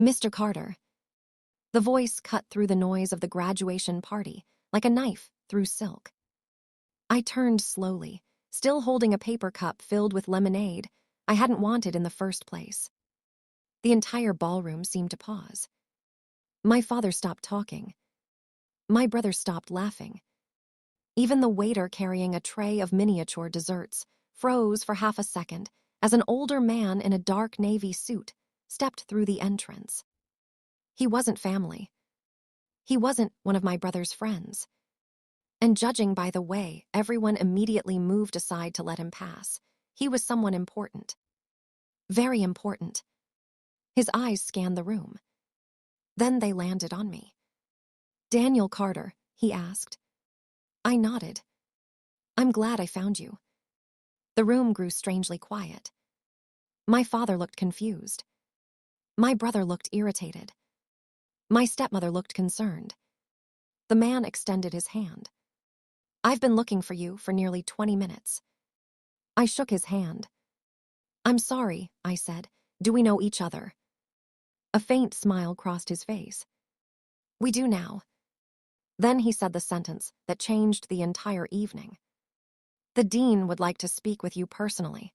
Mr. Carter. The voice cut through the noise of the graduation party, like a knife through silk. I turned slowly, still holding a paper cup filled with lemonade I hadn't wanted in the first place. The entire ballroom seemed to pause. My father stopped talking. My brother stopped laughing. Even the waiter carrying a tray of miniature desserts froze for half a second as an older man in a dark navy suit stepped through the entrance. He wasn't family. He wasn't one of my brother's friends. And judging by the way everyone immediately moved aside to let him pass, he was someone important. Very important. His eyes scanned the room. Then they landed on me. "Daniel Carter," he asked. I nodded. "I'm glad I found you." The room grew strangely quiet. My father looked confused. My brother looked irritated. My stepmother looked concerned. The man extended his hand. "I've been looking for you for nearly 20 minutes. I shook his hand. "I'm sorry," I said. "Do we know each other?" A faint smile crossed his face. "We do now." Then he said the sentence that changed the entire evening. "The dean would like to speak with you personally."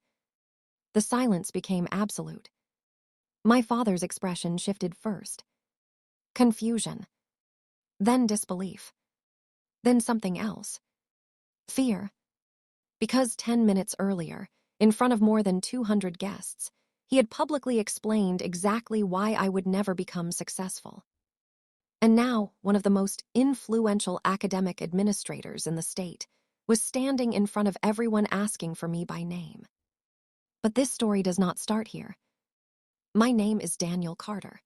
The silence became absolute. My father's expression shifted first. Confusion. Then disbelief. Then something else. Fear. Because 10 minutes earlier, in front of more than 200 guests, he had publicly explained exactly why I would never become successful. And now, one of the most influential academic administrators in the state was standing in front of everyone asking for me by name. But this story does not start here. My name is Daniel Carter.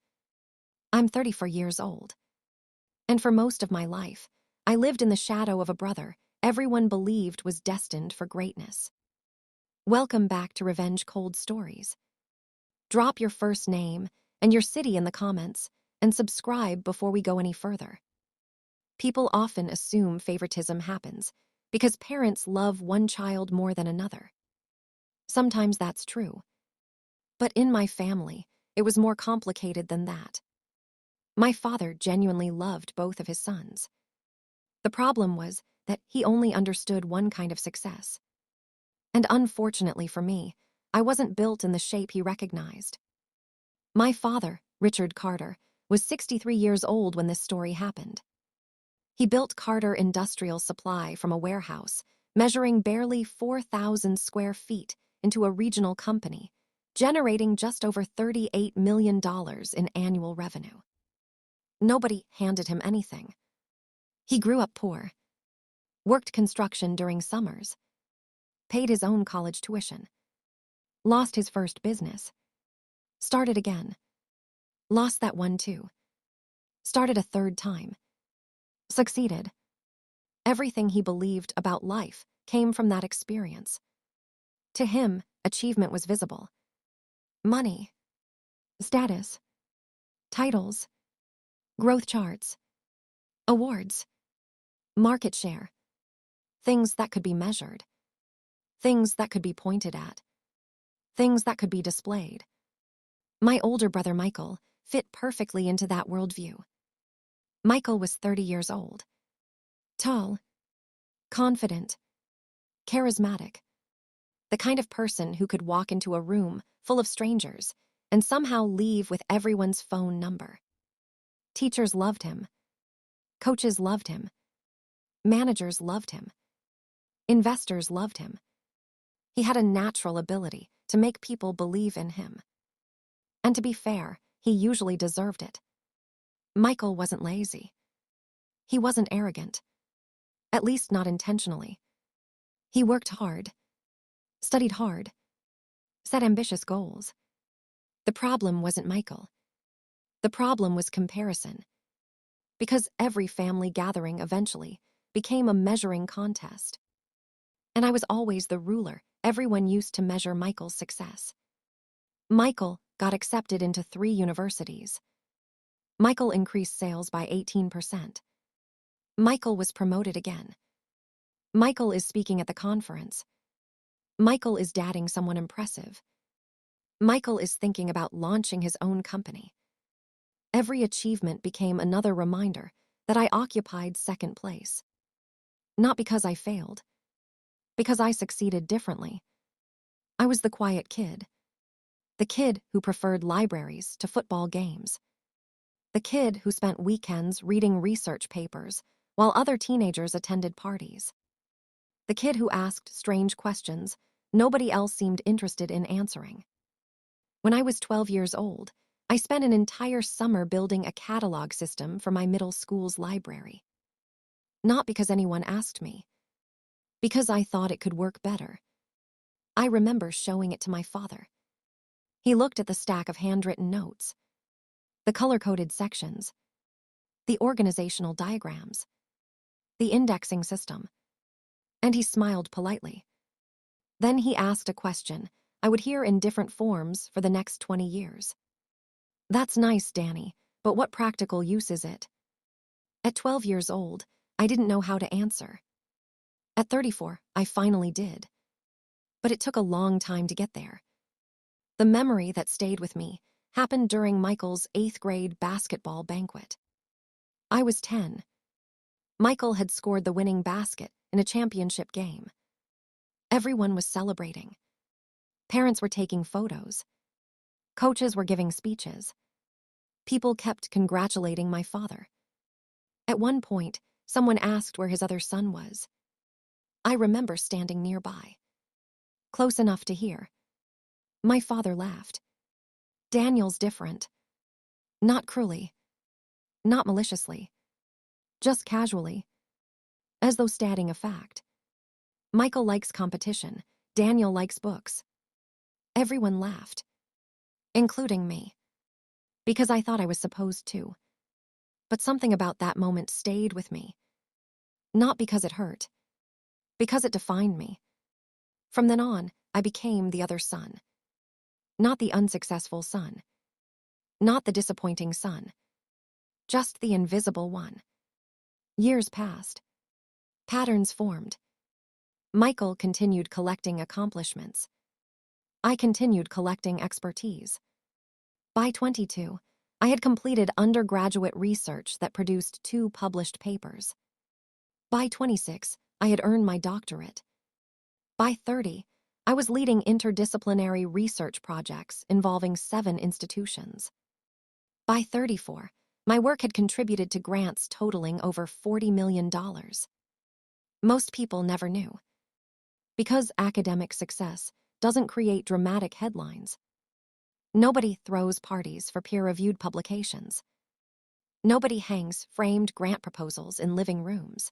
I'm 34 years old. And for most of my life, I lived in the shadow of a brother everyone believed was destined for greatness. Welcome back to Revenge Cold Stories. Drop your first name and your city in the comments and subscribe before we go any further. People often assume favoritism happens because parents love one child more than another. Sometimes that's true. But in my family, it was more complicated than that. My father genuinely loved both of his sons. The problem was that he only understood one kind of success. And unfortunately for me, I wasn't built in the shape he recognized. My father, Richard Carter, was 63 years old when this story happened. He built Carter Industrial Supply from a warehouse, measuring barely 4,000 square feet, into a regional company, generating just over $38 million in annual revenue. Nobody handed him anything. He grew up poor, worked construction during summers, paid his own college tuition, lost his first business, started again, lost that one too, started a third time, succeeded. Everything he believed about life came from that experience. To him, achievement was visible. Money, status, titles, growth charts, awards, market share, things that could be measured, things that could be pointed at, things that could be displayed. My older brother Michael fit perfectly into that worldview. Michael was 30 years old. Tall, confident, charismatic. The kind of person who could walk into a room full of strangers and somehow leave with everyone's phone number. Teachers loved him. Coaches loved him. Managers loved him. Investors loved him. He had a natural ability to make people believe in him. And to be fair, he usually deserved it. Michael wasn't lazy. He wasn't arrogant. At least not intentionally. He worked hard, studied hard, set ambitious goals. The problem wasn't Michael. The problem was comparison. Because every family gathering eventually became a measuring contest. And I was always the ruler everyone used to measure Michael's success. Michael got accepted into 3 universities. Michael increased sales by 18%. Michael was promoted again. Michael is speaking at the conference. Michael is dating someone impressive. Michael is thinking about launching his own company. Every achievement became another reminder that I occupied second place. Not because I failed, because I succeeded differently. I was the quiet kid. The kid who preferred libraries to football games. The kid who spent weekends reading research papers while other teenagers attended parties. The kid who asked strange questions nobody else seemed interested in answering. When I was 12 years old, I spent an entire summer building a catalog system for my middle school's library. Not because anyone asked me, because I thought it could work better. I remember showing it to my father. He looked at the stack of handwritten notes, the color-coded sections, the organizational diagrams, the indexing system, and he smiled politely. Then he asked a question I would hear in different forms for the next 20 years. "That's nice, Danny, but what practical use is it?" At 12 years old, I didn't know how to answer. At 34, I finally did. But it took a long time to get there. The memory that stayed with me happened during Michael's 8th grade basketball banquet. I was 10. Michael had scored the winning basket in a championship game. Everyone was celebrating. Parents were taking photos. Coaches were giving speeches. People kept congratulating my father. At one point, someone asked where his other son was. I remember standing nearby, close enough to hear. My father laughed. "Daniel's different." Not cruelly, not maliciously, just casually, as though stating a fact. "Michael likes competition. Daniel likes books." Everyone laughed, including me, because I thought I was supposed to. But something about that moment stayed with me. Not because it hurt, because it defined me. From then on, I became the other son. Not the unsuccessful son. Not the disappointing son. Just the invisible one. Years passed. Patterns formed. Michael continued collecting accomplishments. I continued collecting expertise. By 22, I had completed undergraduate research that produced 2 published papers. By 26, I had earned my doctorate. By 30, I was leading interdisciplinary research projects involving 7 institutions. By 34, my work had contributed to grants totaling over $40 million. Most people never knew. Because academic success doesn't create dramatic headlines. Nobody throws parties for peer-reviewed publications. Nobody hangs framed grant proposals in living rooms.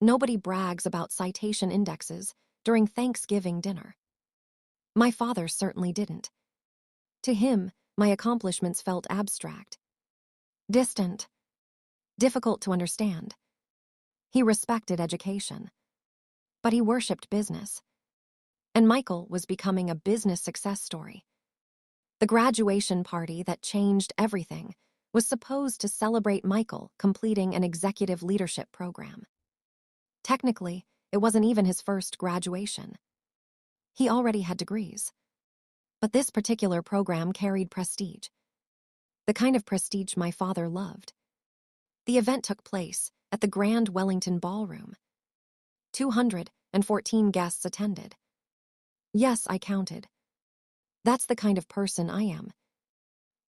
Nobody brags about citation indexes during Thanksgiving dinner. My father certainly didn't. To him, my accomplishments felt abstract, distant, difficult to understand. He respected education, but he worshipped business. And Michael was becoming a business success story. The graduation party that changed everything was supposed to celebrate Michael completing an executive leadership program. Technically, it wasn't even his first graduation. He already had degrees. But this particular program carried prestige. The kind of prestige my father loved. The event took place at the Grand Wellington Ballroom. 214 guests attended. Yes, I counted. That's the kind of person I am.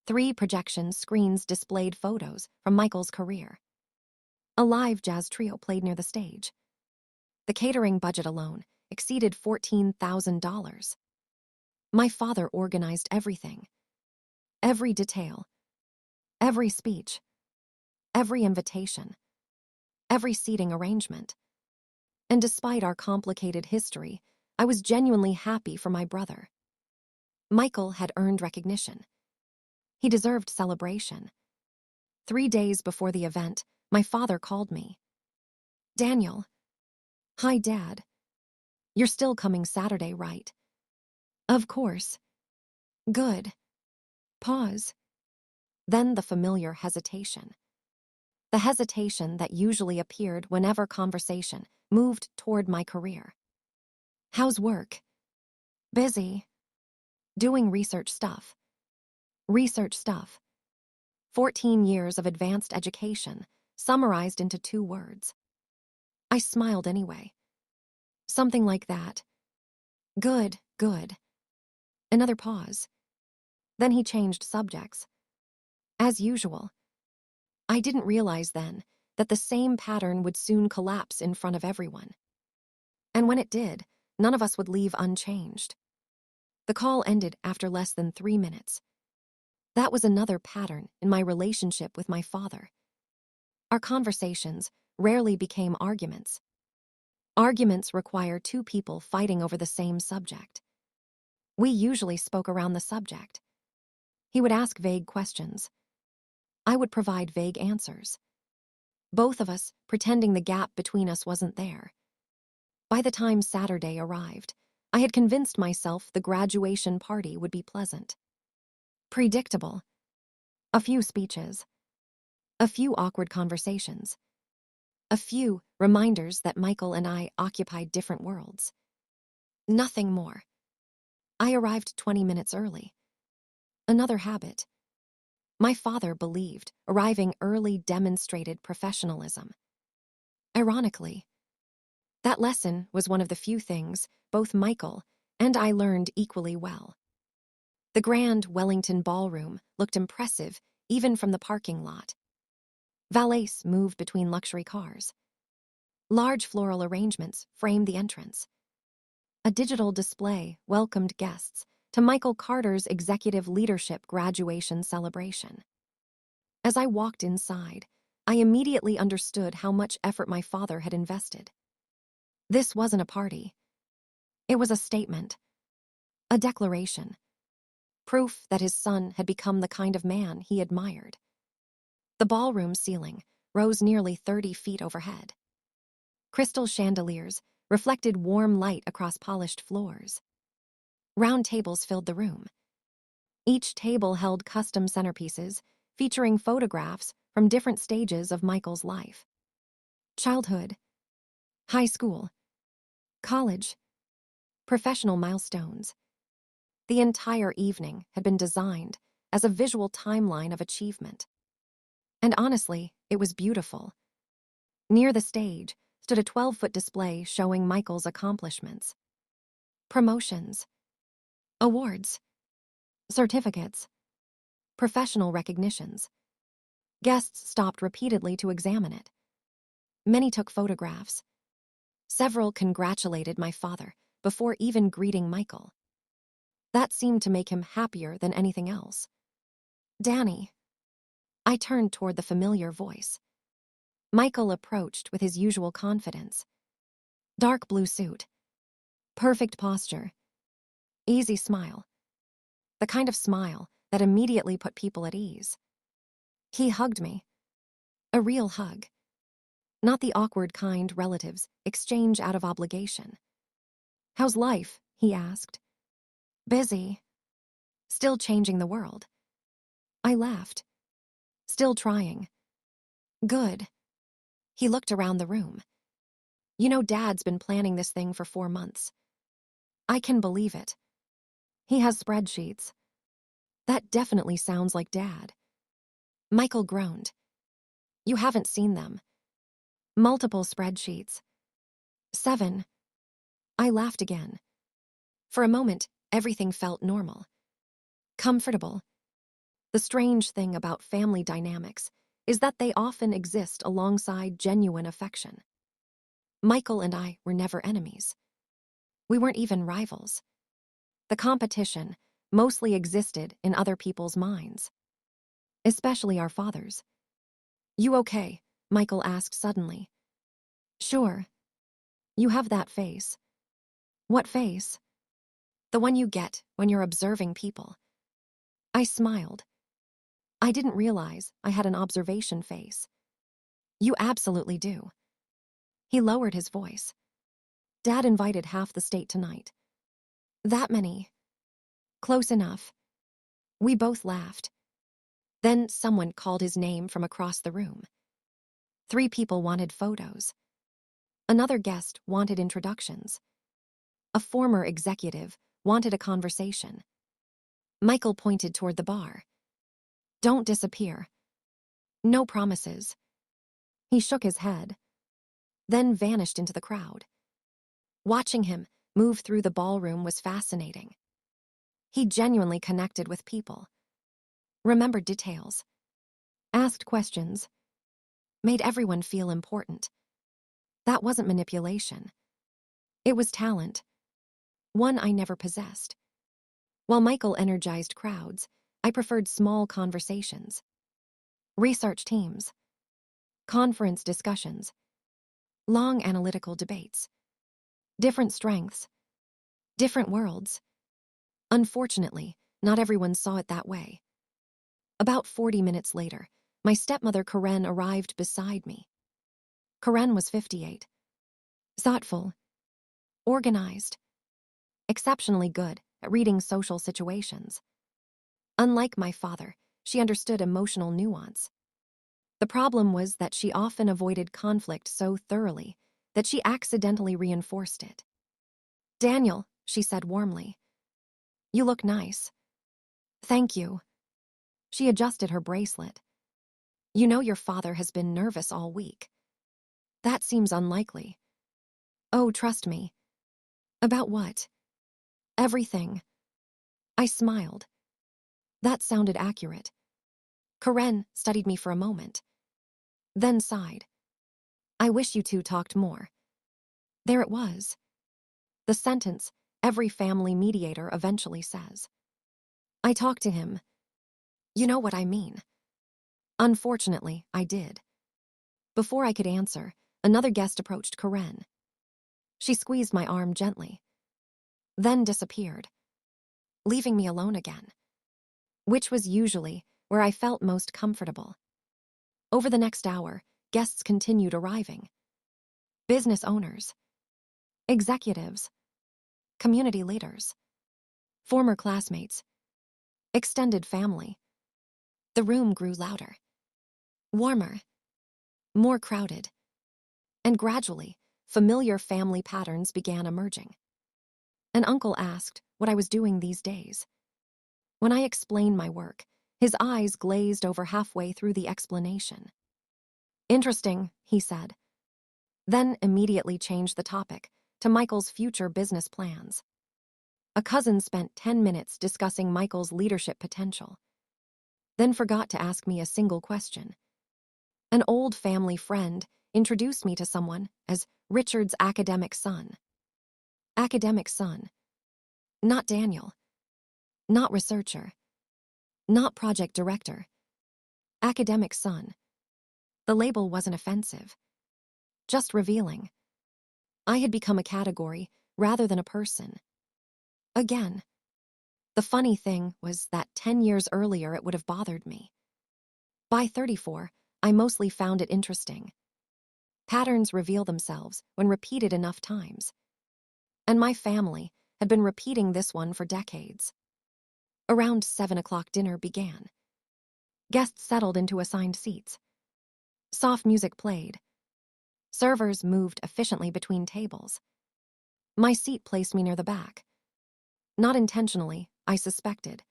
3 projection screens displayed photos from Michael's career. A live jazz trio played near the stage. The catering budget alone exceeded $14,000. My father organized everything. Every detail. Every speech. Every invitation. Every seating arrangement. And despite our complicated history, I was genuinely happy for my brother. Michael had earned recognition. He deserved celebration. 3 days before the event, my father called me. "Daniel." "Hi, Dad. You're still coming Saturday, right?" "Of course." "Good." Pause. Then the familiar hesitation. The hesitation that usually appeared whenever conversation moved toward my career. "How's work?" "Busy. Doing research stuff." "Research stuff." 14 years of advanced education, summarized into 2 words. I smiled anyway. Something like that. Good, good. Another pause. Then he changed subjects. As usual. I didn't realize then that the same pattern would soon collapse in front of everyone. And when it did, none of us would leave unchanged. The call ended after less than 3 minutes. That was another pattern in my relationship with my father. Our conversations rarely became arguments. Arguments require 2 people fighting over the same subject. We usually spoke around the subject. He would ask vague questions. I would provide vague answers. Both of us pretending the gap between us wasn't there. By the time Saturday arrived, I had convinced myself the graduation party would be pleasant. Predictable. A few speeches. A few awkward conversations. A few reminders that Michael and I occupied different worlds. Nothing more. I arrived 20 minutes early. Another habit. My father believed arriving early demonstrated professionalism. Ironically, that lesson was one of the few things both Michael and I learned equally well. The grand Wellington ballroom looked impressive even from the parking lot. Valets moved between luxury cars. Large floral arrangements framed the entrance. A digital display welcomed guests to Michael Carter's executive leadership graduation celebration. As I walked inside, I immediately understood how much effort my father had invested. This wasn't a party. It was a statement, a declaration, proof that his son had become the kind of man he admired. The ballroom ceiling rose nearly 30 feet overhead. Crystal chandeliers reflected warm light across polished floors. Round tables filled the room. Each table held custom centerpieces featuring photographs from different stages of Michael's life. Childhood, high school, college, professional milestones. The entire evening had been designed as a visual timeline of achievement. And honestly, it was beautiful. Near the stage stood a 12-foot display showing Michael's accomplishments. Promotions, awards, certificates, professional recognitions. Guests stopped repeatedly to examine it. Many took photographs. Several congratulated my father before even greeting Michael. That seemed to make him happier than anything else. Danny. I turned toward the familiar voice. Michael approached with his usual confidence. Dark blue suit. Perfect posture. Easy smile. The kind of smile that immediately put people at ease. He hugged me. A real hug. Not the awkward kind relatives exchange out of obligation. How's life? He asked. Busy. Still changing the world. I laughed. Still trying. Good. He looked around the room. You know, Dad's been planning this thing for 4 months. I can believe it. He has spreadsheets. That definitely sounds like Dad. Michael groaned. You haven't seen them. Multiple spreadsheets. 7. I laughed again. For a moment, everything felt normal. Comfortable. The strange thing about family dynamics is that they often exist alongside genuine affection. Michael and I were never enemies. We weren't even rivals. The competition mostly existed in other people's minds, especially our fathers. You okay? Michael asked suddenly. Sure. You have that face. What face? The one you get when you're observing people. I smiled. I didn't realize I had an observation face. You absolutely do. He lowered his voice. Dad invited half the state tonight. That many. Close enough. We both laughed. Then someone called his name from across the room. 3 people wanted photos. Another guest wanted introductions. A former executive wanted a conversation. Michael pointed toward the bar. Don't disappear. No promises. He shook his head, then vanished into the crowd. Watching him move through the ballroom was fascinating. He genuinely connected with people, remembered details, asked questions, made everyone feel important. That wasn't manipulation. It was talent, one I never possessed. While Michael energized crowds, I preferred small conversations, research teams, conference discussions, long analytical debates. Different strengths, different worlds. Unfortunately, not everyone saw it that way. About 40 minutes later, my stepmother Karen arrived beside me. Karen was 58, thoughtful, organized, exceptionally good at reading social situations. Unlike my father, she understood emotional nuance. The problem was that she often avoided conflict so thoroughly that she accidentally reinforced it. "Daniel," she said warmly, "you look nice." "Thank you." She adjusted her bracelet. "You know your father has been nervous all week." "That seems unlikely." "Oh, trust me." "About what?" "Everything." I smiled. That sounded accurate. Karen studied me for a moment, then sighed. "I wish you two talked more." There it was. The sentence every family mediator eventually says. I talked to him. You know what I mean. Unfortunately, I did. Before I could answer, another guest approached Karen. She squeezed my arm gently, then disappeared, leaving me alone again, which was usually where I felt most comfortable. Over the next hour, guests continued arriving. Business owners, executives, community leaders, former classmates, extended family. The room grew louder, warmer, more crowded, and gradually, familiar family patterns began emerging. An uncle asked what I was doing these days. When I explained my work, his eyes glazed over halfway through the explanation. "Interesting," he said, then immediately changed the topic to Michael's future business plans. A cousin spent 10 minutes discussing Michael's leadership potential, then forgot to ask me a single question. An old family friend introduced me to someone as Richard's academic son. Academic son. Not Daniel. Not researcher. Not project director. Academic son. The label wasn't offensive, just revealing. I had become a category rather than a person. Again. The funny thing was that 10 years earlier it would have bothered me. By 34, I mostly found it interesting. Patterns reveal themselves when repeated enough times. And my family had been repeating this one for decades. Around 7 o'clock dinner began. Guests settled into assigned seats. Soft music played. Servers moved efficiently between tables. My seat placed me near the back. Not intentionally, I suspected.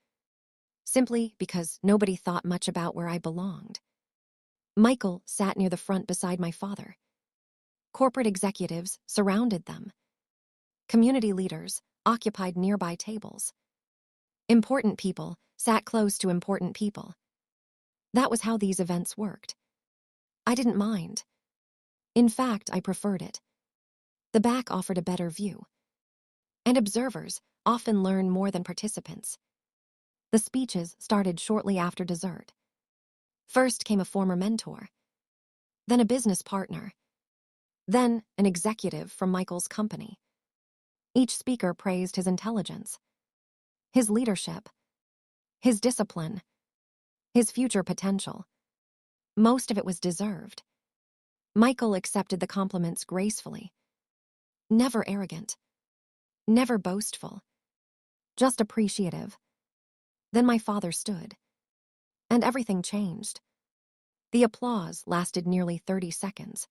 Simply because nobody thought much about where I belonged. Michael sat near the front beside my father. Corporate executives surrounded them. Community leaders occupied nearby tables. Important people sat close to important people. That was how these events worked. I didn't mind. In fact, I preferred it. The back offered a better view. And observers often learn more than participants. The speeches started shortly after dessert. First came a former mentor, then a business partner, then an executive from Michael's company. Each speaker praised his intelligence, his leadership, his discipline, his future potential. Most of it was deserved. Michael accepted the compliments gracefully. Never arrogant, never boastful, just appreciative. Then my father stood, and everything changed. The applause lasted nearly 30 seconds.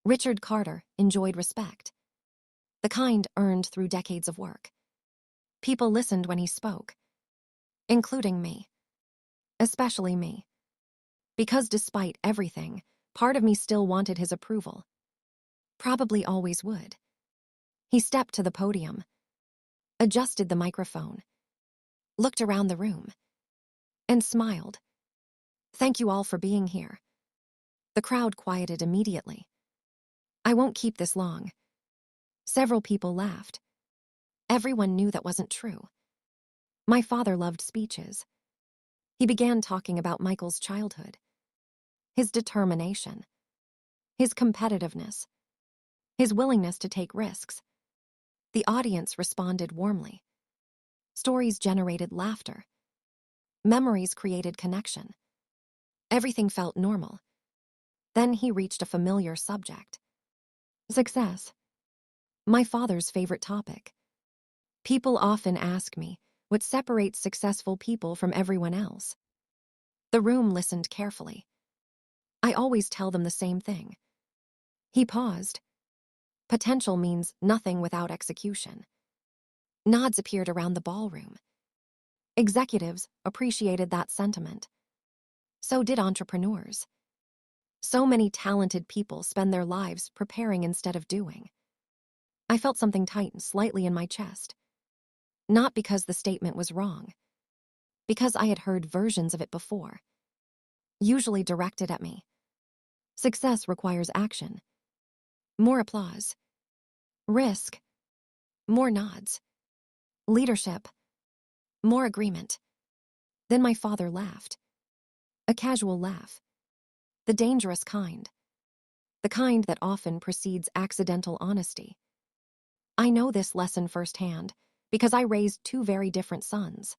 Richard Carter enjoyed respect, the kind earned through decades of work. People listened when he spoke, including me, especially me. Because despite everything, part of me still wanted his approval. Probably always would. He stepped to the podium, adjusted the microphone, looked around the room, and smiled. "Thank you all for being here." The crowd quieted immediately. "I won't keep this long." Several people laughed. Everyone knew that wasn't true. My father loved speeches. He began talking about Michael's childhood, his determination, his competitiveness, his willingness to take risks. The audience responded warmly. Stories generated laughter. Memories created connection. Everything felt normal. Then he reached a familiar subject. Success. My father's favorite topic. People often ask me what separates successful people from everyone else. The room listened carefully. I always tell them the same thing. He paused. Potential means nothing without execution. Nods appeared around the ballroom. Executives appreciated that sentiment. So did entrepreneurs. So many talented people spend their lives preparing instead of doing. I felt something tighten slightly in my chest. Not because the statement was wrong. Because I had heard versions of it before. Usually directed at me. Success requires action. More applause. Risk. More nods. Leadership. More agreement. Then my father laughed. A casual laugh. The dangerous kind. The kind that often precedes accidental honesty. I know this lesson firsthand because I raised two very different sons.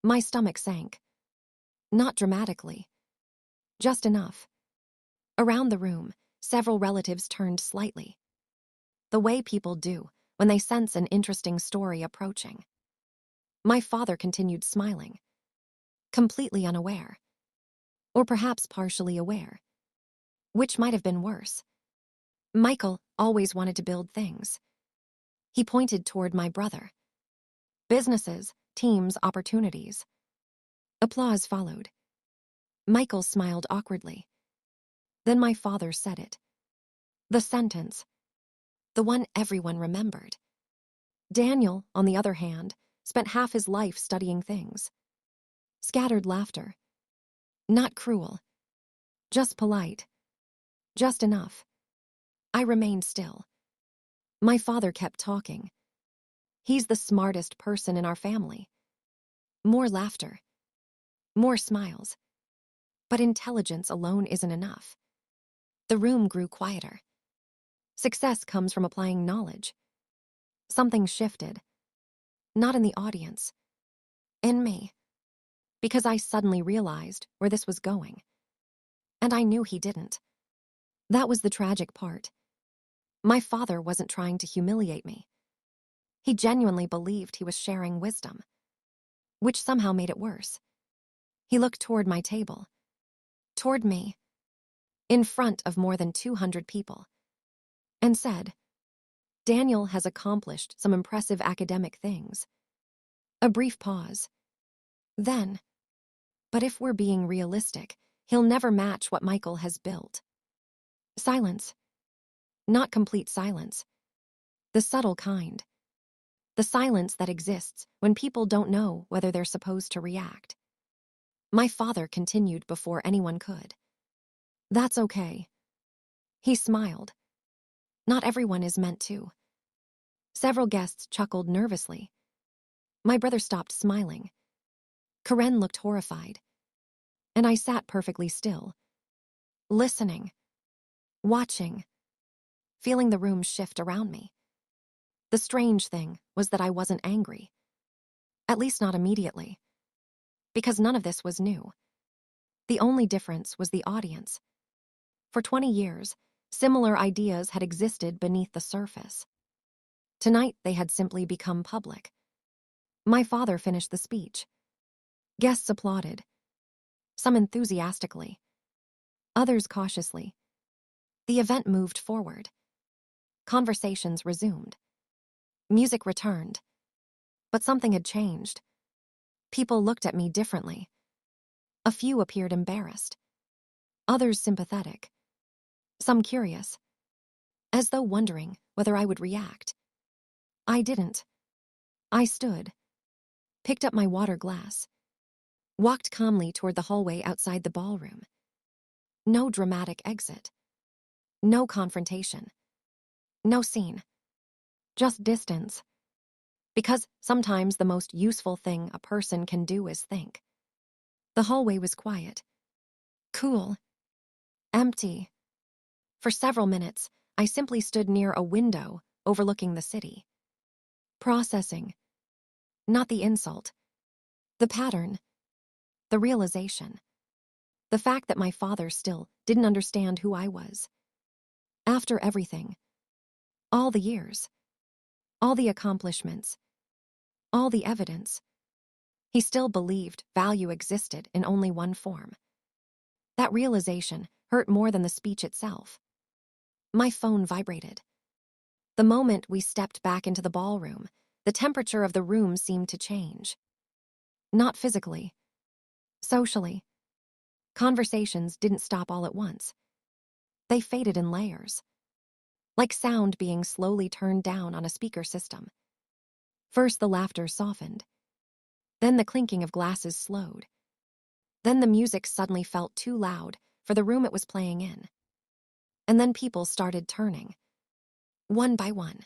My stomach sank. Not dramatically. Just enough. Around the room, several relatives turned slightly. The way people do when they sense an interesting story approaching. My father continued smiling. Completely unaware. Or perhaps partially aware. Which might have been worse. Michael always wanted to build things. He pointed toward my brother. Businesses, teams, opportunities. Applause followed. Michael smiled awkwardly. Then my father said it. The sentence. The one everyone remembered. Daniel, on the other hand, spent half his life studying things. Scattered laughter. Not cruel. Just polite. Just enough. I remained still. My father kept talking. He's the smartest person in our family. More laughter. More smiles. But intelligence alone isn't enough. The room grew quieter. Success comes from applying knowledge. Something shifted. Not in the audience. In me. Because I suddenly realized where this was going. And I knew he didn't. That was the tragic part. My father wasn't trying to humiliate me. He genuinely believed he was sharing wisdom. Which somehow made it worse. He looked toward my table. Toward me. In front of more than 200 people. And said, "Daniel has accomplished some impressive academic things." A brief pause. Then, "But if we're being realistic, he'll never match what Michael has built." Silence. Not complete silence. The subtle kind. The silence that exists when people don't know whether they're supposed to react. My father continued before anyone could. "That's okay." He smiled. Not everyone is meant to. Several guests chuckled nervously. My brother stopped smiling. Karen looked horrified. And I sat perfectly still. Listening. Watching. Feeling the room shift around me. The strange thing was that I wasn't angry. At least not immediately. Because none of this was new. The only difference was the audience. For 20 years, similar ideas had existed beneath the surface. Tonight, they had simply become public. My father finished the speech. Guests applauded. Some enthusiastically. Others cautiously. The event moved forward. Conversations resumed. Music returned. But something had changed. People looked at me differently. A few appeared embarrassed. others sympathetic, some curious, as though wondering whether I would react. I didn't. I stood, picked up my water glass, walked calmly toward the hallway outside the ballroom. No dramatic exit. No confrontation. No scene. Just distance. Because sometimes the most useful thing a person can do is think. The hallway was quiet. Cool. Empty. For several minutes, I simply stood near a window overlooking the city. Processing. Not the insult. The pattern. The realization. The fact that my father still didn't understand who I was. After everything. All the years. All the accomplishments. All the evidence. He still believed value existed in only one form. That realization hurt more than the speech itself. My phone vibrated. The moment we stepped back into the ballroom, the temperature of the room seemed to change. Not physically. Socially. Conversations didn't stop all at once. They faded in layers. Like sound being slowly turned down on a speaker system. First the laughter softened. Then the clinking of glasses slowed. Then the music suddenly felt too loud for the room it was playing in. And then people started turning. One by one.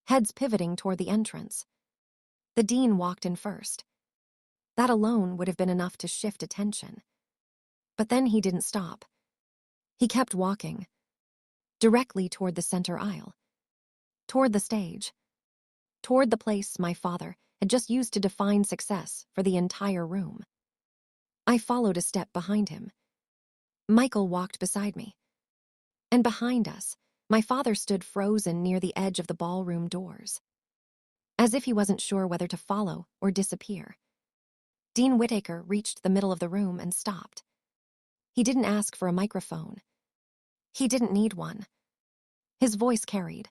Heads pivoting toward the entrance. The dean walked in first. That alone would have been enough to shift attention. But then he didn't stop. He kept walking. Directly toward the center aisle. Toward the stage. Toward the place my father had just used to define success for the entire room. I followed a step behind him. Michael walked beside me. And behind us, my father stood frozen near the edge of the ballroom doors. As if he wasn't sure whether to follow or disappear. Dean Whittaker reached the middle of the room and stopped. He didn't ask for a microphone. He didn't need one. His voice carried.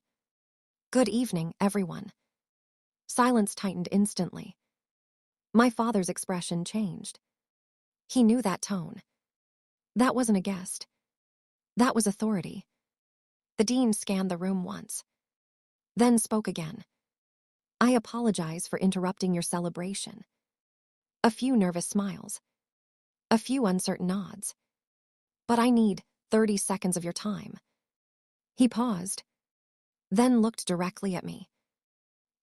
Good evening, everyone. Silence tightened instantly. My father's expression changed. He knew that tone. That wasn't a guest. That was authority. The dean scanned the room once. Then spoke again. I apologize for interrupting your celebration. A few nervous smiles. A few uncertain nods. But I need 30 seconds of your time. He paused. Then looked directly at me.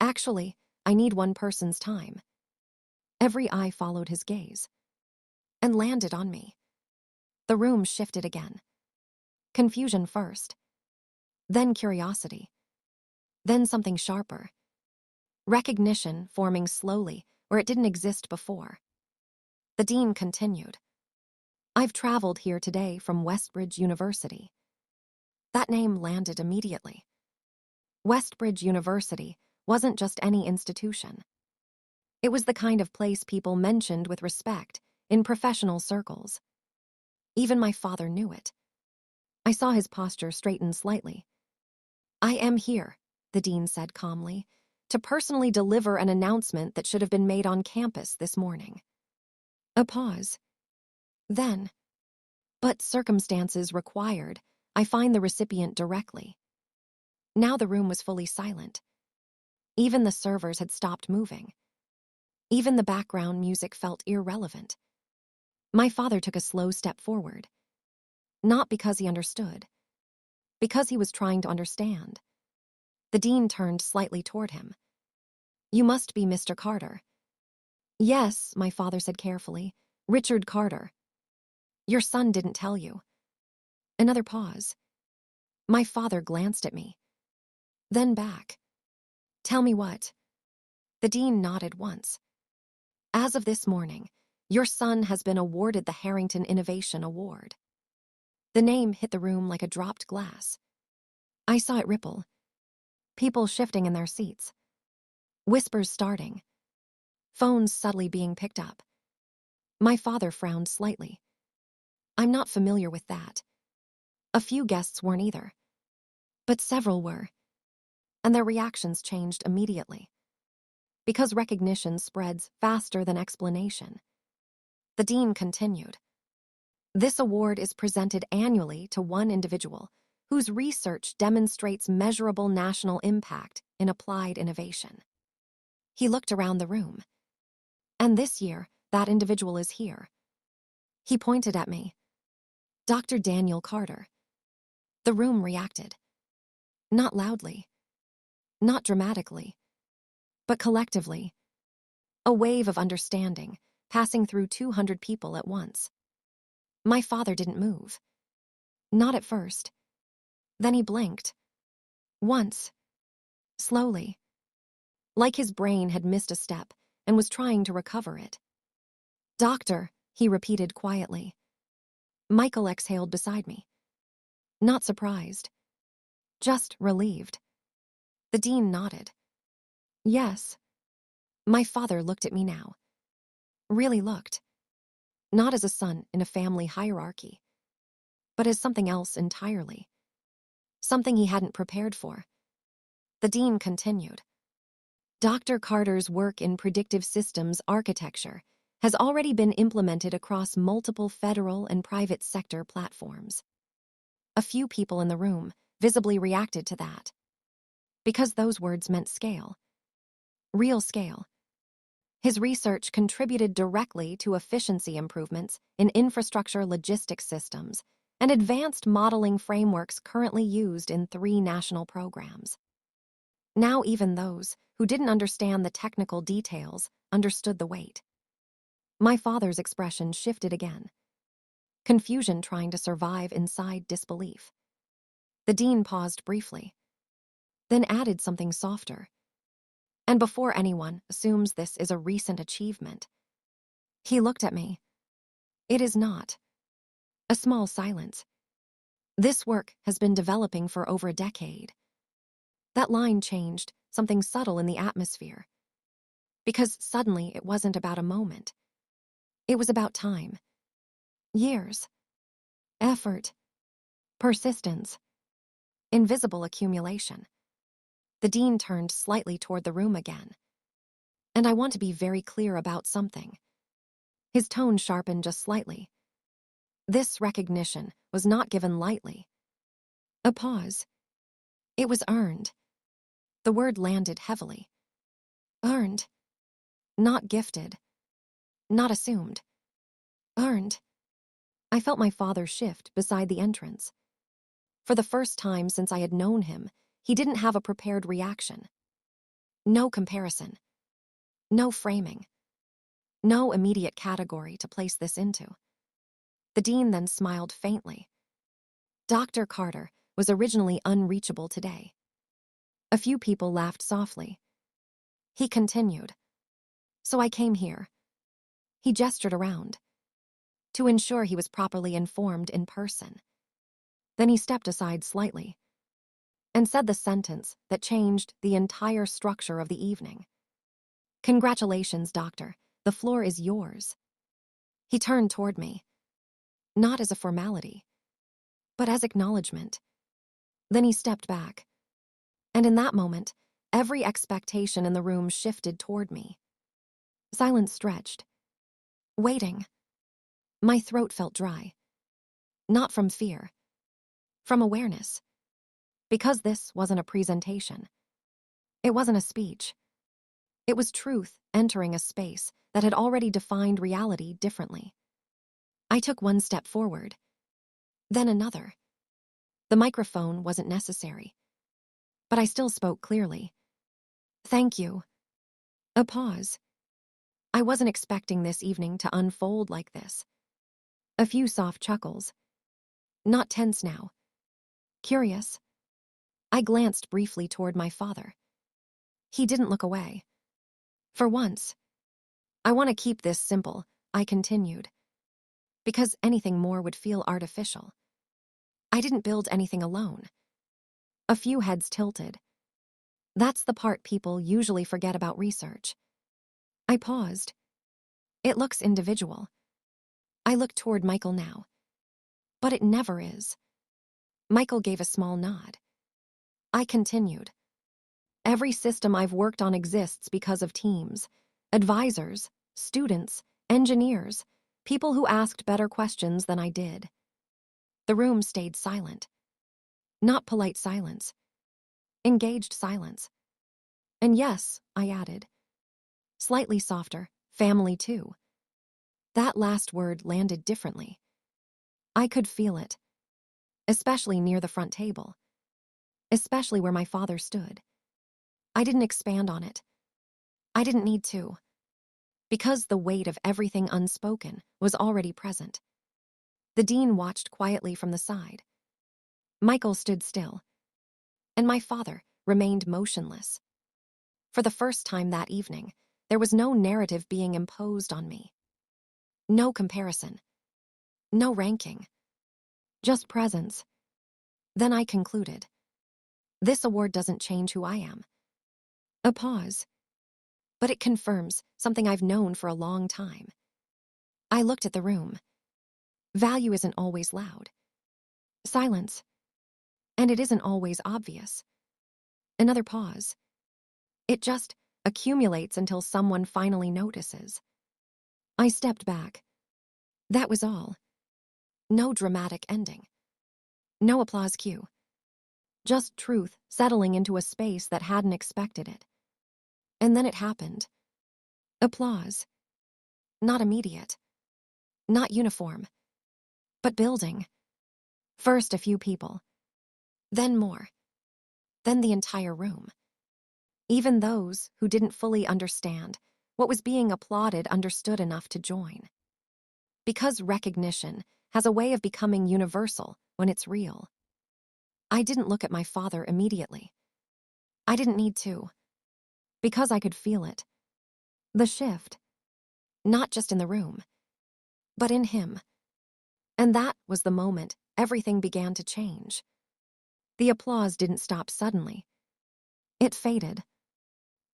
Actually, I need one person's time. Every eye followed his gaze. And landed on me. The room shifted again. Confusion first. Then curiosity. Then something sharper. Recognition forming slowly where it didn't exist before. The dean continued. I've traveled here today from Westbridge University. That name landed immediately. Westbridge University wasn't just any institution. It was the kind of place people mentioned with respect in professional circles. Even my father knew it. I saw his posture straighten slightly. I am here, the dean said calmly, to personally deliver an announcement that should have been made on campus this morning. A pause. Then, but circumstances required, I find the recipient directly. Now the room was fully silent. Even the servers had stopped moving. Even the background music felt irrelevant. My father took a slow step forward. Not because he understood. Because he was trying to understand. The dean turned slightly toward him. You must be Mr. Carter. Yes, my father said carefully. Richard Carter. Your son didn't tell you. Another pause. My father glanced at me. Then back. Tell me what? The dean nodded once. As of this morning, your son has been awarded the Harrington Innovation Award. The name hit the room like a dropped glass. I saw it ripple. People shifting in their seats. Whispers starting. Phones subtly being picked up. My father frowned slightly. I'm not familiar with that. A few guests weren't either. But several were. And their reactions changed immediately. Because recognition spreads faster than explanation. The dean continued. This award is presented annually to one individual whose research demonstrates measurable national impact in applied innovation. He looked around the room. And this year, that individual is here. He pointed at me. Dr. Daniel Carter. The room reacted. Not loudly. Not dramatically. But collectively. A wave of understanding, passing through 200 people at once. My father didn't move. Not at first. Then he blinked. Once. Slowly. Like his brain had missed a step and was trying to recover it. Doctor, he repeated quietly. Michael exhaled beside me. Not surprised. Just relieved. The dean nodded. Yes. My father looked at me now. Really looked. Not as a son in a family hierarchy, but as something else entirely. Something he hadn't prepared for. The dean continued. Dr. Carter's work in predictive systems architecture has already been implemented across multiple federal and private sector platforms. A few people in the room visibly reacted to that. Because those words meant scale. Real scale. His research contributed directly to efficiency improvements in infrastructure logistics systems and advanced modeling frameworks currently used in 3 national programs. Now even those who didn't understand the technical details understood the weight. My father's expression shifted again. Confusion trying to survive inside disbelief. The dean paused briefly, then added something softer. And before anyone assumes this is a recent achievement, he looked at me. It is not. A small silence. This work has been developing for over a decade. That line changed something subtle in the atmosphere. Because suddenly it wasn't about a moment. It was about time. Years. Effort. Persistence. Invisible accumulation. The dean turned slightly toward the room again. And I want to be very clear about something. His tone sharpened just slightly. This recognition was not given lightly. A pause. It was earned. The word landed heavily. Earned. Not gifted. Not assumed. Earned. I felt my father shift beside the entrance. For the first time since I had known him, he didn't have a prepared reaction. No comparison. No framing. No immediate category to place this into. The dean then smiled faintly. Dr. Carter was originally unreachable today. A few people laughed softly. He continued. So I came here. He gestured around. To ensure he was properly informed in person. Then he stepped aside slightly and said the sentence that changed the entire structure of the evening. Congratulations, doctor. The floor is yours. He turned toward me. Not as a formality, but as acknowledgement. Then he stepped back. And in that moment, every expectation in the room shifted toward me. Silence stretched. Waiting. My throat felt dry. Not from fear. From awareness. Because this wasn't a presentation. It wasn't a speech. It was truth entering a space that had already defined reality differently. I took one step forward. Then another. The microphone wasn't necessary. But I still spoke clearly. Thank you. A pause. I wasn't expecting this evening to unfold like this. A few soft chuckles. Not tense now. Curious. I glanced briefly toward my father. He didn't look away. For once. I want to keep this simple, I continued. Because anything more would feel artificial. I didn't build anything alone. A few heads tilted. That's the part people usually forget about research. I paused. It looks individual. I looked toward Michael now. But it never is. Michael gave a small nod. I continued. Every system I've worked on exists because of teams, advisors, students, engineers, People who asked better questions than I did. The room stayed silent. Not polite silence. Engaged silence. And yes, I added, slightly softer, family too. That last word landed differently. I could feel it, especially near the front table, especially where my father stood. I didn't expand on it. I didn't need to, because the weight of everything unspoken was already present. The dean watched quietly from the side. Michael stood still, and my father remained motionless. For the first time that evening, there was no narrative being imposed on me. No comparison. No ranking. Just presence. Then I concluded. This award doesn't change who I am. A pause. But it confirms something I've known for a long time. I looked at the room. Value isn't always loud. Silence. And it isn't always obvious. Another pause. It just accumulates until someone finally notices. I stepped back. That was all. No dramatic ending. No applause cue. Just truth settling into a space that hadn't expected it. And then it happened. Applause. Not immediate. Not uniform. But building. First a few people. Then more. Then the entire room. Even those who didn't fully understand what was being applauded understood enough to join. Because recognition has a way of becoming universal when it's real. I didn't look at my father immediately. I didn't need to. Because I could feel it. The shift. Not just in the room, but in him. And that was the moment everything began to change. The applause didn't stop suddenly. It faded,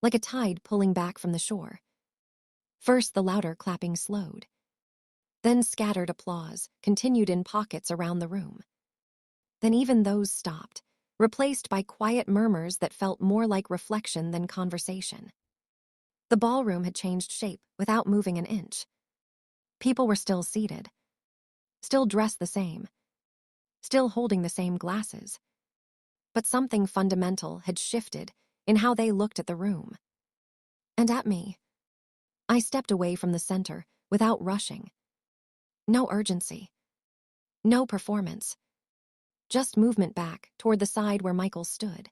like a tide pulling back from the shore. First, the louder clapping slowed. Then scattered applause continued in pockets around the room. Then even those stopped, replaced by quiet murmurs that felt more like reflection than conversation. The ballroom had changed shape without moving an inch. People were still seated, still dressed the same, still holding the same glasses. But something fundamental had shifted in how they looked at the room. And at me. I stepped away from the center without rushing. No urgency. No performance. Just movement back toward the side where Michael stood.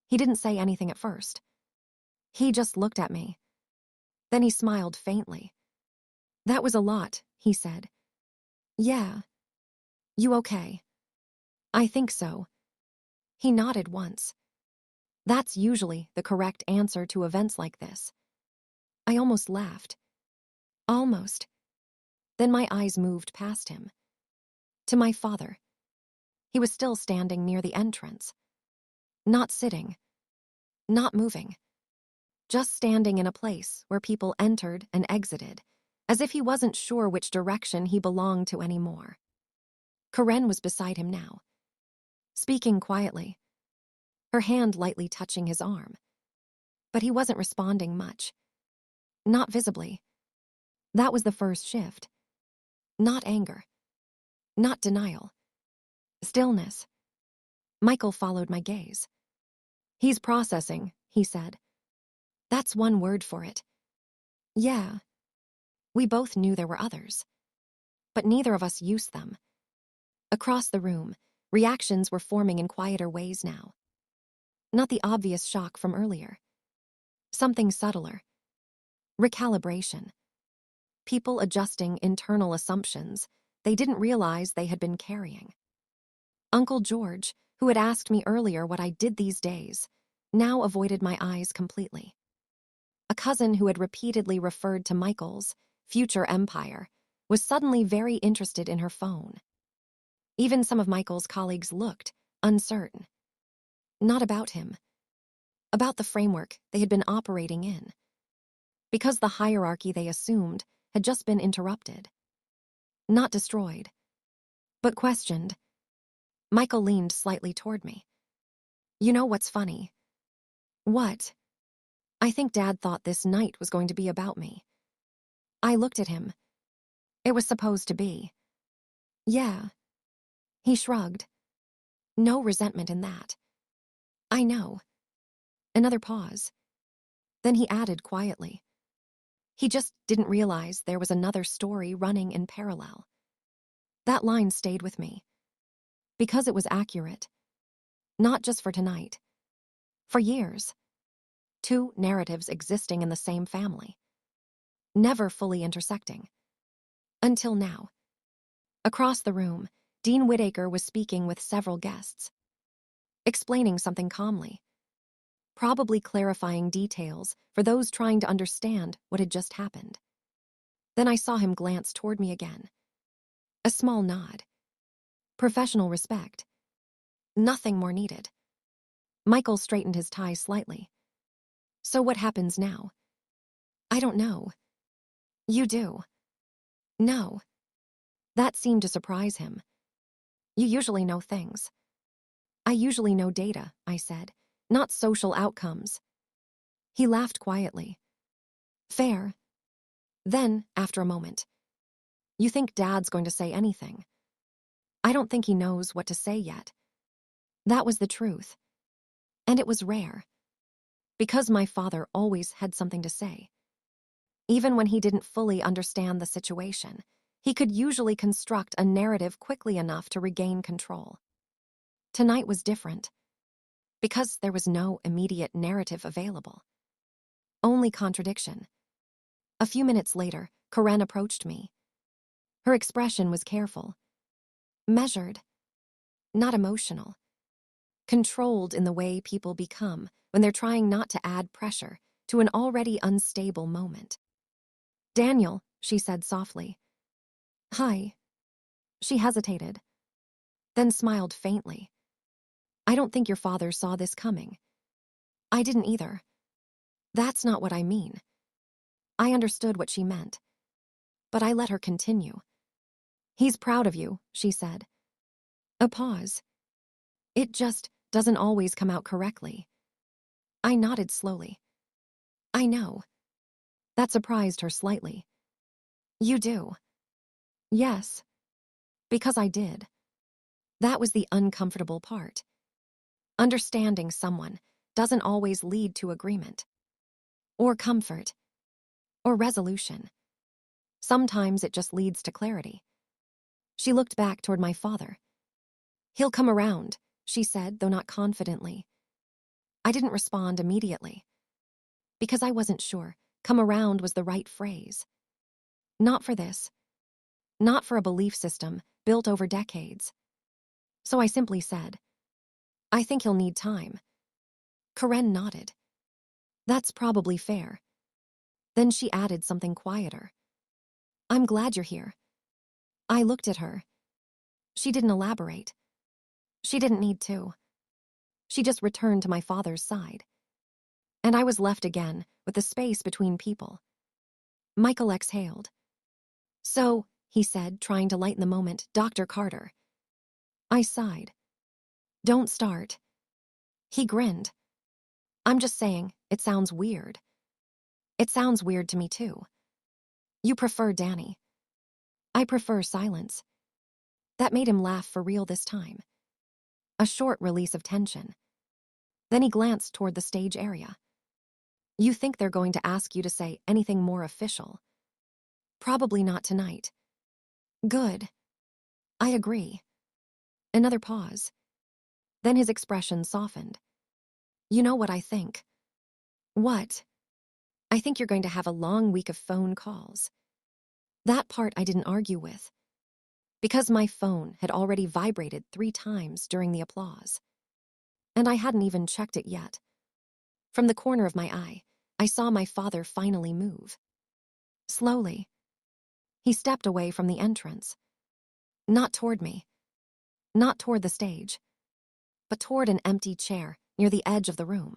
He didn't say anything at first. He just looked at me. Then he smiled faintly. "That was a lot," he said. "Yeah. You okay?" "I think so." He nodded once. That's usually the correct answer to events like this. I almost laughed. Almost. Then my eyes moved past him. To my father. He was still standing near the entrance. Not sitting. Not moving. Just standing in a place where people entered and exited, as if he wasn't sure which direction he belonged to anymore. Karen was beside him now, speaking quietly, her hand lightly touching his arm. But he wasn't responding much. Not visibly. That was the first shift. Not anger. Not denial. Stillness. Michael followed my gaze. "He's processing," he said. "That's one word for it." Yeah. We both knew there were others. But neither of us used them. Across the room, reactions were forming in quieter ways now. Not the obvious shock from earlier. Something subtler. Recalibration. People adjusting internal assumptions they didn't realize they had been carrying. Uncle George, who had asked me earlier what I did these days, now avoided my eyes completely. A cousin who had repeatedly referred to Michael's future empire was suddenly very interested in her phone. Even some of Michael's colleagues looked uncertain. Not about him. About the framework they had been operating in. Because the hierarchy they assumed had just been interrupted. Not destroyed. But questioned. Michael leaned slightly toward me. "You know what's funny?" "What?" "I think Dad thought this night was going to be about me." I looked at him. It was supposed to be. Yeah. He shrugged. No resentment in that. I know. Another pause. Then he added quietly. He just didn't realize there was another story running in parallel. That line stayed with me. Because it was accurate. Not just for tonight. For years. Two narratives existing in the same family. Never fully intersecting. Until now. Across the room, Dean Whittaker was speaking with several guests. Explaining something calmly. Probably clarifying details for those trying to understand what had just happened. Then I saw him glance toward me again. A small nod. Professional respect. Nothing more needed. Michael straightened his tie slightly. So what happens now? I don't know. You do. No. That seemed to surprise him. You usually know things. I usually know data, I said, not social outcomes. He laughed quietly. Fair. Then, after a moment, you think Dad's going to say anything. I don't think he knows what to say yet. That was the truth. And it was rare. Because my father always had something to say. Even when he didn't fully understand the situation, he could usually construct a narrative quickly enough to regain control. Tonight was different. Because there was no immediate narrative available. Only contradiction. A few minutes later, Karen approached me. Her expression was careful. Measured. Not emotional. Controlled in the way people become when they're trying not to add pressure to an already unstable moment. Daniel, she said softly. Hi. She hesitated. Then smiled faintly. I don't think your father saw this coming. I didn't either. That's not what I mean. I understood what she meant. But I let her continue. He's proud of you, she said. A pause. It just doesn't always come out correctly. I nodded slowly. I know. That surprised her slightly. You do. Yes. Because I did. That was the uncomfortable part. Understanding someone doesn't always lead to agreement. Or comfort. Or resolution. Sometimes it just leads to clarity. She looked back toward my father. He'll come around, she said, though not confidently. I didn't respond immediately. Because I wasn't sure come around was the right phrase. Not for this. Not for a belief system built over decades. So I simply said, I think he'll need time. Karen nodded. That's probably fair. Then she added something quieter. I'm glad you're here. I looked at her. She didn't elaborate. She didn't need to. She just returned to my father's side. And I was left again with the space between people. Michael exhaled. So, he said, trying to lighten the moment, Dr. Carter. I sighed. Don't start. He grinned. I'm just saying, it sounds weird. It sounds weird to me too. You prefer Danny. I prefer silence. That made him laugh for real this time. A short release of tension. Then he glanced toward the stage area. You think they're going to ask you to say anything more official? Probably not tonight. Good. I agree. Another pause. Then his expression softened. You know what I think? What? I think you're going to have a long week of phone calls. That part I didn't argue with. Because my phone had already vibrated 3 times during the applause. And I hadn't even checked it yet. From the corner of my eye, I saw my father finally move. Slowly. He stepped away from the entrance. Not toward me. Not toward the stage. But toward an empty chair near the edge of the room.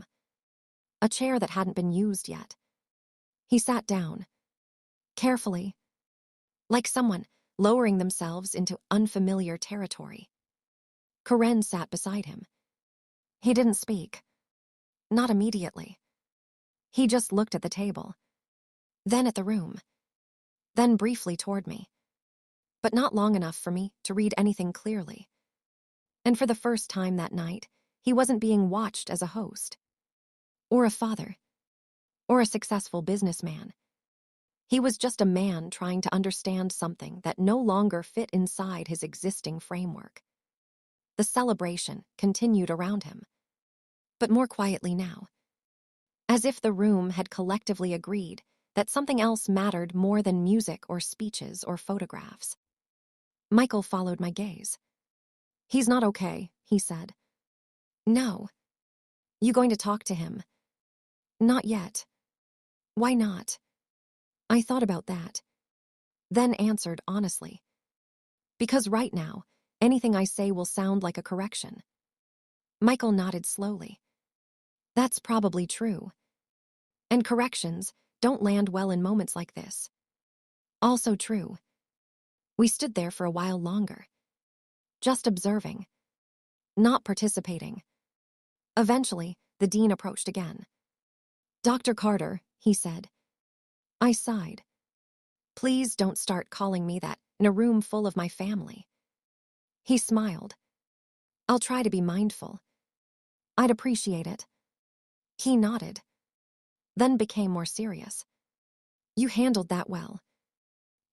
A chair that hadn't been used yet. He sat down. Carefully. Like someone lowering themselves into unfamiliar territory. Karen sat beside him. He didn't speak. Not immediately. He just looked at the table. Then at the room. Then briefly toward me. but not long enough for me to read anything clearly. And for the first time that night, he wasn't being watched as a host, or a father, or a successful businessman. He was just a man trying to understand something that no longer fit inside his existing framework. The celebration continued around him, but more quietly now, as if the room had collectively agreed that something else mattered more than music or speeches or photographs. Michael followed my gaze. "He's not okay," he said. "No. You going to talk to him?" "Not yet." "Why not?" I thought about that, then answered honestly. "Because right now, anything I say will sound like a correction." Michael nodded slowly. "That's probably true. And corrections don't land well in moments like this." "Also true." We stood there for a while longer, just observing, not participating. Eventually, the dean approached again. "Dr. Carter," he said. I sighed. "Please don't start calling me that in a room full of my family." He smiled. "I'll try to be mindful." "I'd appreciate it." He nodded, then became more serious. "You handled that well."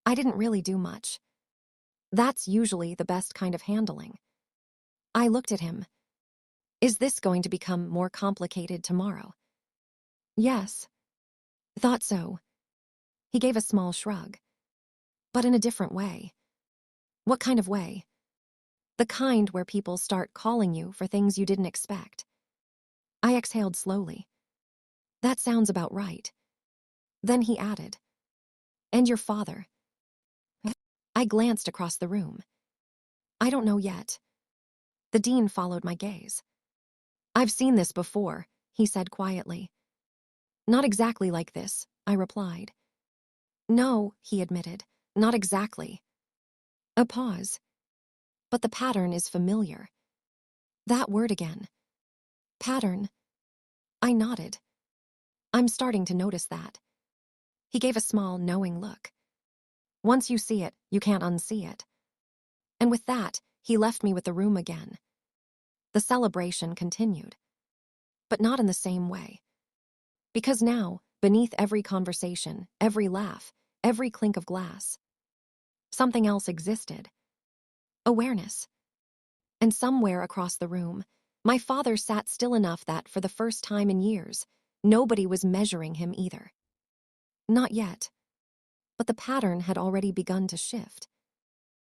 "I didn't really do much." "That's usually the best kind of handling." I looked at him. "Is this going to become more complicated tomorrow?" "Yes." "Thought so." He gave a small shrug. "But in a different way." "What kind of way?" "The kind where people start calling you for things you didn't expect." I exhaled slowly. "That sounds about right." Then he added, "And your father?" I glanced across the room. "I don't know yet." The dean followed my gaze. "I've seen this before," he said quietly. "Not exactly like this," I replied. "No," he admitted, "not exactly." A pause. "But the pattern is familiar." That word again. Pattern. I nodded. "I'm starting to notice that." He gave a small, knowing look. "Once you see it, you can't unsee it." And with that, he left me with the room again. The celebration continued, but not in the same way. Because now, beneath every conversation, every laugh, every clink of glass, something else existed. Awareness. And somewhere across the room, my father sat still enough that, for the first time in years, nobody was measuring him either. Not yet. But the pattern had already begun to shift.